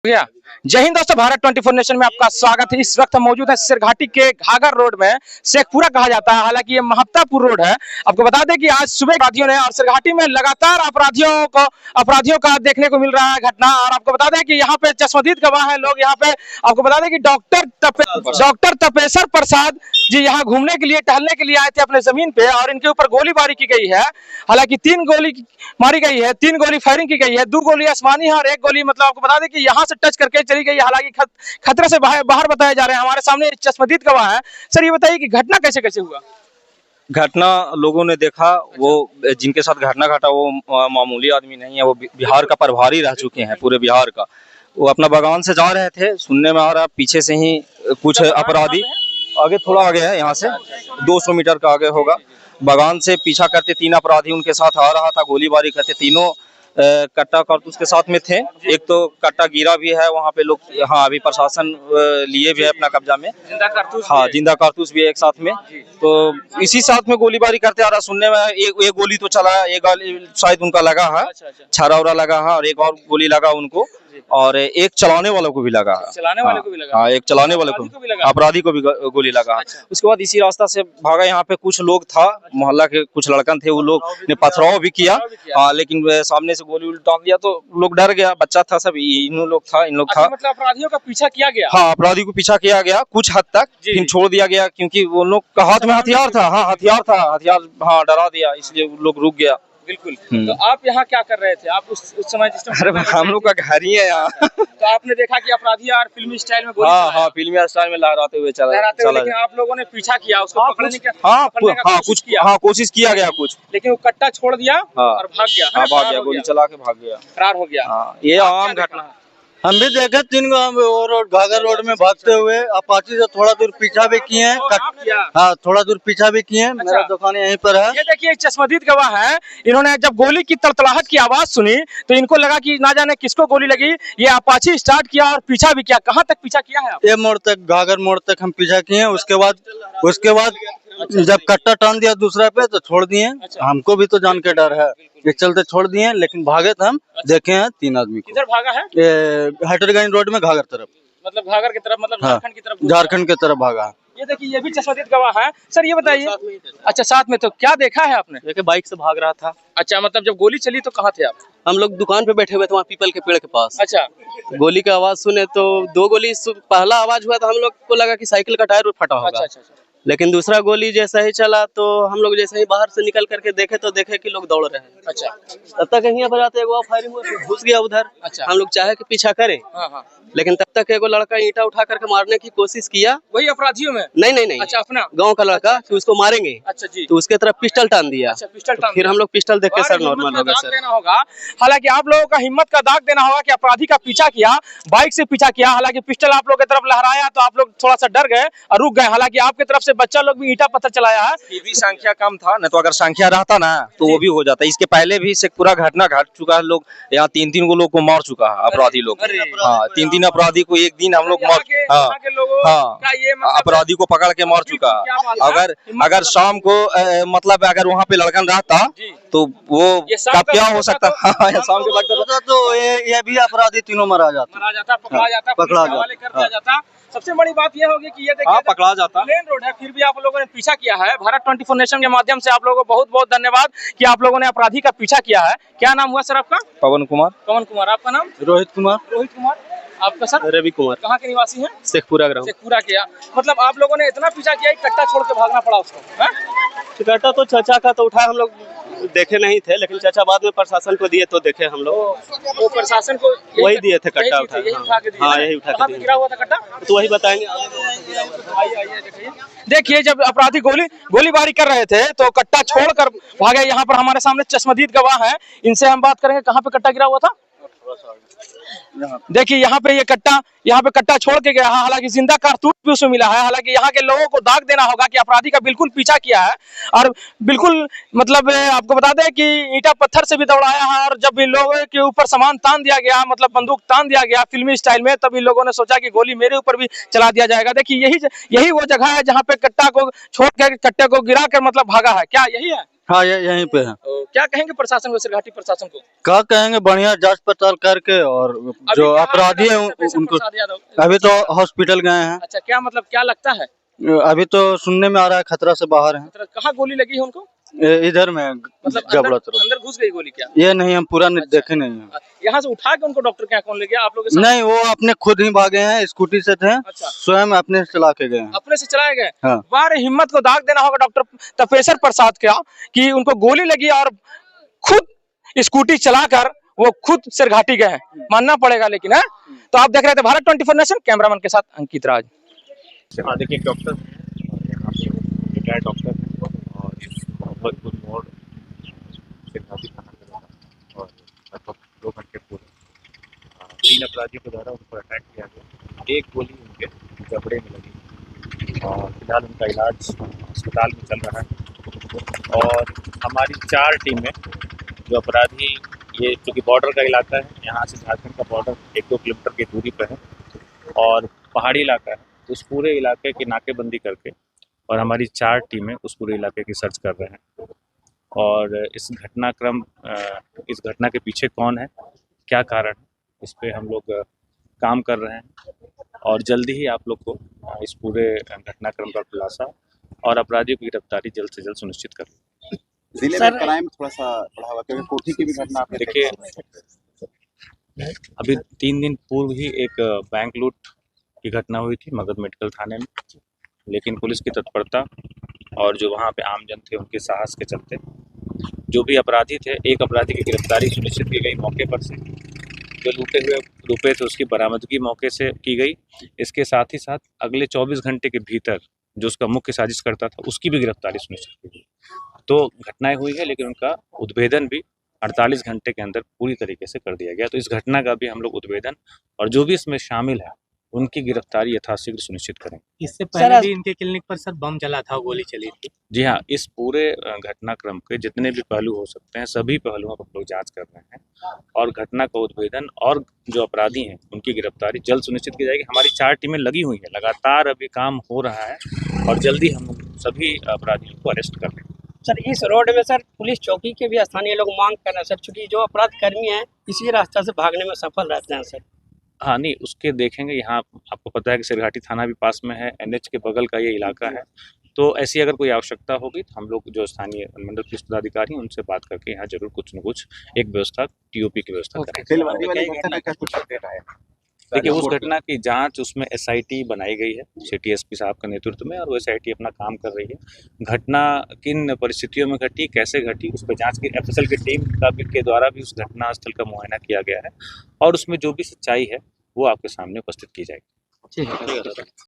गया। जय हिंद दोस्तों, भारत 24 नेशन में आपका स्वागत है। इस वक्त हम मौजूद है सिरघाटी के घाघर रोड में, शेखपुरा कहा जाता है, हालांकि ये महत्तापुर रोड है। आपको बता दें कि आज सुबह अपराधियों ने और सिरघाटी में लगातार अपराधियों का देखने को मिल रहा है घटना। और आपको बता दें कि यहाँ पे चश्मदीद गवाह है लोग यहाँ पे। आपको बता दें कि डॉक्टर तपेश्वर प्रसाद जी यहाँ घूमने के लिए, टहलने के लिए आए थे अपने जमीन पे, और इनके ऊपर गोलीबारी की गई है। हालांकि 3 गोली मारी गई है, 3 गोली फायरिंग की गई है, 2 गोली आसमानी है और 1 गोली मतलब आपको बता दें कि यहाँ से टच करके चली गई। हालांकि खतरे से बाहर बताए जा रहे हैं। हमारे सामने चश्मदीद गवाह है। सर ये बताइए कि घटना कैसे कैसे हुआ? घटना लोगों ने देखा, वो जिनके साथ घटना घटा वो मामूली आदमी नहीं है, वो बिहार का प्रभारी रह चुके हैं, पूरे बिहार का। वो अपना बगान से जा रहे थे, सुनने में आ रहा पीछे से ही कुछ अपराधी आगे, थोड़ा आगे है, यहाँ से 200 मीटर का आगे होगा। बगान से पीछा करते 3 अपराधी उनके साथ आ रहा था, गोलीबारी करते। तीनों कट्टा कारतूस के साथ में थे। एक तो कट्टा गिरा भी है वहाँ पे, लोग हाँ अभी प्रशासन लिए भी है अपना कब्जा में। जिंदा कारतूस, हाँ जिंदा कारतूस भी है एक साथ में। तो इसी साथ में गोलीबारी करते आ रहा। सुनने में एक गोली तो चला है, एक गोली शायद उनका लगा है, छारा उरा लगा है, और एक और गोली लगा उनको, और एक चलाने वालों को भी लगा है। चलाने वाले को भी लगा? हाँ, एक चलाने वाले को, अपराधी को भी गोली लगा है। उसके बाद इसी रास्ता से भागा। यहाँ पे कुछ लोग था, मोहल्ला के कुछ लड़कन थे, वो लोग ने पथराव भी किया। हाँ, लेकिन सामने से गोली डाल दिया तो लोग डर गया। बच्चा था, सब इन लोग था। मतलब अपराधियों का पीछा किया गया? हाँ, अपराधी को पीछा किया गया कुछ हद तक, फिर छोड़ दिया गया क्योंकि वो लोग का हाथ में हथियार था। हाँ, हथियार हाँ डरा दिया, इसलिए वो लोग रुक गया। बिल्कुल। तो आप यहाँ क्या कर रहे थे? आप उस समय जिस टाइम? अरे हम लोग का घर ही है यहाँ। तो आपने देखा कि अपराधी यार फिल्मी स्टाइल में गोली? हाँ, फिल्मी स्टाइल में लहराते हुए चला। लेकिन आप लोगों ने पीछा किया उसको पकड़ने का? कोशिश किया गया कुछ, लेकिन वो कट्टा छोड़ दिया और भाग गया। गोली चला के भाग गया, फरार हो गया। ये आम घटना है। हम भी देखे 3 घाघर रोड में भागते हुए। अपाची से थोड़ा दूर पीछा भी किए हैं। हाँ, थोड़ा दूर पीछा भी किए हैं। मेरा दुकान यहीं पर है। ये देखिए चश्मदीद गवाह है। इन्होंने जब गोली की तड़तड़ाहट की आवाज सुनी तो इनको लगा कि ना जाने किसको गोली लगी। ये अपाची स्टार्ट किया और पीछा भी किया। कहाँ तक पीछा किया है? ये मोड़ तक, घाघर मोड़ तक हम पीछा किए। उसके बाद जब कट्टा टान दिया दूसरा पे तो छोड़ दिए। हमको भी तो जान के डर है, ये चलते छोड़ दिए। लेकिन भागे तो हम देखे हैं 3 आदमी को। किधर भागा है? हैटरगंज रोड में घाघर तरफ, मतलब घाघर की तरफ, मतलब हाँ, झारखंड की तरफ। झारखंड की तरफ भागा। ये देखिए ये भी चश्मदीद गवाह है। सर ये बताइए, अच्छा साथ में, तो क्या देखा है आपने? देखिए बाइक से भाग रहा था। अच्छा, मतलब जब गोली चली तो कहाँ थे आप? हम लोग दुकान पे बैठे हुए थे वहाँ पीपल के पेड़ के पास। अच्छा, गोली का आवाज सुने तो 2 गोली, पहला आवाज हुआ तो हम लोग को लगा कि साइकिल का टायर फटा होगा। अच्छा। लेकिन दूसरा गोली जैसा ही चला तो हम लोग जैसे ही बाहर से निकल करके देखे कि लोग दौड़ रहे हैं। अच्छा, तब तक यहीं पर आते एगो फायरिंग हुआ, घुस गया उधर। अच्छा, हम लोग चाहे कि पीछा करें, लेकिन तब तक एगो लड़का ईंटा उठा करके मारने की कोशिश किया। वही अपराधियों में? नहीं। अच्छा, अपना गाँव का लड़का कि उसको मारेंगे। अच्छा जी। तो उसके तरफ पिस्टल टान दिया। अच्छा, पिस्टल टान। फिर हम लोग पिस्टल देख के सर नॉर्मल हो गया सर। देना होगा, हालांकि आप लोगों का हिम्मत का दाग देना होगा कि अपराधी का पीछा किया, बाइक से पीछा किया। हालांकि पिस्टल आप लोग की तरफ लहराया तो आप लोग थोड़ा सा डर गए और रुक गए। हालांकि आपकी तरफ से बच्चा लोग भी ईंटा पत्थर चलाया है। ये भी संख्या कम था ना, तो अगर संख्या रहता ना तो वो भी हो जाता। इसके पहले भी शेखपुरा घटना घट चुका है। लोग यहाँ 3 को लोग को मार चुका है अपराधी लोग। हाँ, 3 अपराधी को एक दिन हम लोग अपराधी को पकड़ के मार चुका है। अगर शाम को मतलब अगर वहाँ पे लड़कन रहता तो वो क्या हो सकता? शाम के वक्त तो ये भी अपराधी तीनों मारा जाता, पकड़ा जाता। सबसे बड़ी बात यह होगी कि ये देखिए पकड़ा जाता। प्लेन रोड है, फिर भी आप लोगों ने पीछा किया है। भारत 24 नेशन के माध्यम से आप लोगों को बहुत बहुत धन्यवाद कि आप लोगों ने अपराधी का पीछा किया है। क्या नाम हुआ सर आपका? पवन कुमार। आपका नाम? रोहित कुमार। आपका सर? रवि कुमार। कहाँ के निवासी हैं? शेखपुरा ग्राम। शेखपुरा किया, मतलब आप लोगों ने इतना पीछा किया कि कट्टा छोड़ के भागना पड़ा उसको? कट्टा तो चाचा का तो उठाया, हम लोग देखे नहीं थे, लेकिन चाचा बाद में प्रशासन को दिए तो देखे हम लोग। वो प्रशासन को वही दिए थे कट्टा उठा। हाँ, यही उठा के गिरा हुआ था कट्टा, तो वही बताएंगे। देखिए जब अपराधी गोलीबारी कर रहे थे तो कट्टा छोड़कर भागे। यहाँ पर हमारे सामने चश्मदीद गवाह है, इनसे हम बात करेंगे। कहाँ पे कट्टा गिरा हुआ था? देखिए यहाँ पे कट्टा छोड़ के गया है। हालांकि जिंदा कारतूस भी उसमें मिला है। हालांकि यहाँ के लोगों को दाग देना होगा कि अपराधी का बिल्कुल पीछा किया है और बिल्कुल मतलब आपको बता दें कि ईंटा पत्थर से भी दौड़ाया है। और जब इन लोगों के ऊपर सामान तान दिया गया, मतलब बंदूक तान दिया गया फिल्मी स्टाइल में, तब इन लोगों ने सोचा कि गोली मेरे ऊपर भी चला दिया जाएगा। देखिए यही वो जगह है जहाँ पे कट्टा को छोड़ कर, कट्टे को गिरा कर मतलब भागा है। क्या यही है? हाँ यहीं पे है। क्या कहेंगे प्रशासन को, सिरघाटी प्रशासन को? क्या कहेंगे, बढ़िया जांच पड़ताल करके और जो अपराधी है उनको अभी तो हॉस्पिटल गए हैं। अच्छा, क्या मतलब क्या लगता है? अभी तो सुनने में आ रहा है खतरा से बाहर है। कहाँ गोली लगी है उनको? इधर में मतलब जबड़ा तरफ। अंदर घुस गई गोली क्या? ये नहीं, हम पूरा देखे नहीं है। यहाँ से उठा के उनको डॉक्टर के यहाँ कौन ले गया? आप लोग नहीं, वो अपने खुद ही भागे हैं, स्कूटी से थे। अच्छा। स्वयं अपने से चला के गए हैं। अपने से चलाए गए? हाँ। बाहर हिम्मत को दाग देना होगा डॉक्टर तपेश्वर प्रसाद का कि उनको गोली लगी और खुद स्कूटी चलाकर वो खुद सिरघाटी गए, मानना पड़ेगा। लेकिन है तो आप देख रहे थे भारत 24 नेशन, कैमरामैन के साथ अंकित राज। देखिए, एक डॉक्टर रिटायर्ड डॉक्टर है और इस मोहम्मदपुर मोड़ सिरघाटी थाना के द्वारा और लगभग 2 घंटे पूर्व 3 अपराधियों के द्वारा उन पर अटैक किया गया। एक गोली उनके जबड़े में लगी और फिलहाल उनका इलाज अस्पताल में चल रहा है। और हमारी 4 टीमें, जो अपराधी, ये चूँकि बॉर्डर का इलाका है, यहाँ से झारखंड का बॉर्डर 1-2 किलोमीटर की दूरी पर है और पहाड़ी इलाका है, तो उस पूरे इलाके की नाकेबंदी करके और हमारी 4 टीमें उस पूरे इलाके की सर्च कर रहे हैं। और इस घटना के पीछे कौन है, क्या कारण है, इस पे हम लोग काम कर रहे हैं और जल्दी ही आप लोग को इस पूरे घटनाक्रम का खुलासा और अपराधियों की गिरफ्तारी जल्द से जल्द सुनिश्चित कर। जिले में क्राइम थोड़ा सा बढ़ा हुआ, क्योंकि कोठी की भी घटना आपने देखिए, अभी 3 दिन पूर्व ही एक बैंक लूट की घटना हुई थी मगध मेडिकल थाने में, लेकिन पुलिस की तत्परता और जो वहाँ पे आमजन थे उनके साहस के चलते जो भी अपराधी थे, एक अपराधी की गिरफ्तारी सुनिश्चित की गई मौके पर से। जो लूटे हुए रुपए थे उसकी बरामदगी मौके से की गई। इसके साथ ही साथ अगले 24 घंटे के भीतर जो उसका मुख्य साजिश करता था उसकी भी गिरफ्तारी सुनिश्चित की गई। तो घटनाएं हुई है, लेकिन उनका उद्भेदन भी 48 घंटे के अंदर पूरी तरीके से कर दिया गया। तो इस घटना का भी हम लोग उद्भेदन और जो भी इसमें शामिल है उनकी गिरफ्तारी यथाशीघ्र सुनिश्चित करेंगे। इससे पहले भी इनके क्लिनिक पर सर बम चला था, गोली चली थी। जी हाँ, इस पूरे घटनाक्रम के जितने भी पहलू हो सकते हैं सभी पहलुओं पर हम लोग जांच कर रहे हैं और घटना का उद्भेदन और जो अपराधी हैं उनकी गिरफ्तारी जल्द सुनिश्चित की जाएगी। हमारी 4 टीमें लगी हुई हैं, लगातार अभी काम हो रहा है और जल्दी हम सभी अपराधियों को अरेस्ट कर लेंगे। सर, इस रोड में सर पुलिस चौकी के भी स्थानीय लोग मांग कर रहे हैं सर, चूँकि जो अपराध कर्मी हैं इसी रास्ता से भागने में सफल रहते हैं सर। हाँ, नहीं, उसके देखेंगे। यहाँ आपको पता है कि सिरघाटी थाना भी पास में है, NH के बगल का ये इलाका है, तो ऐसी अगर कोई आवश्यकता होगी तो हम लोग जो स्थानीय मंडल पुलिस पदाधिकारी हैं उनसे बात करके यहाँ जरूर कुछ न कुछ एक व्यवस्था, TOP की व्यवस्था करेंगे। देखिए, उस घटना की जांच उसमें SIT बनाई गई है सिटी SP साहब के नेतृत्व में और वो SIT अपना काम कर रही है। घटना किन परिस्थितियों में घटी, कैसे घटी, उस पर जांच की FSL की टीम के द्वारा भी उस घटना स्थल का मुआयना किया गया है और उसमें जो भी सच्चाई है वो आपके सामने उपस्थित की जाएगी। ठीक है।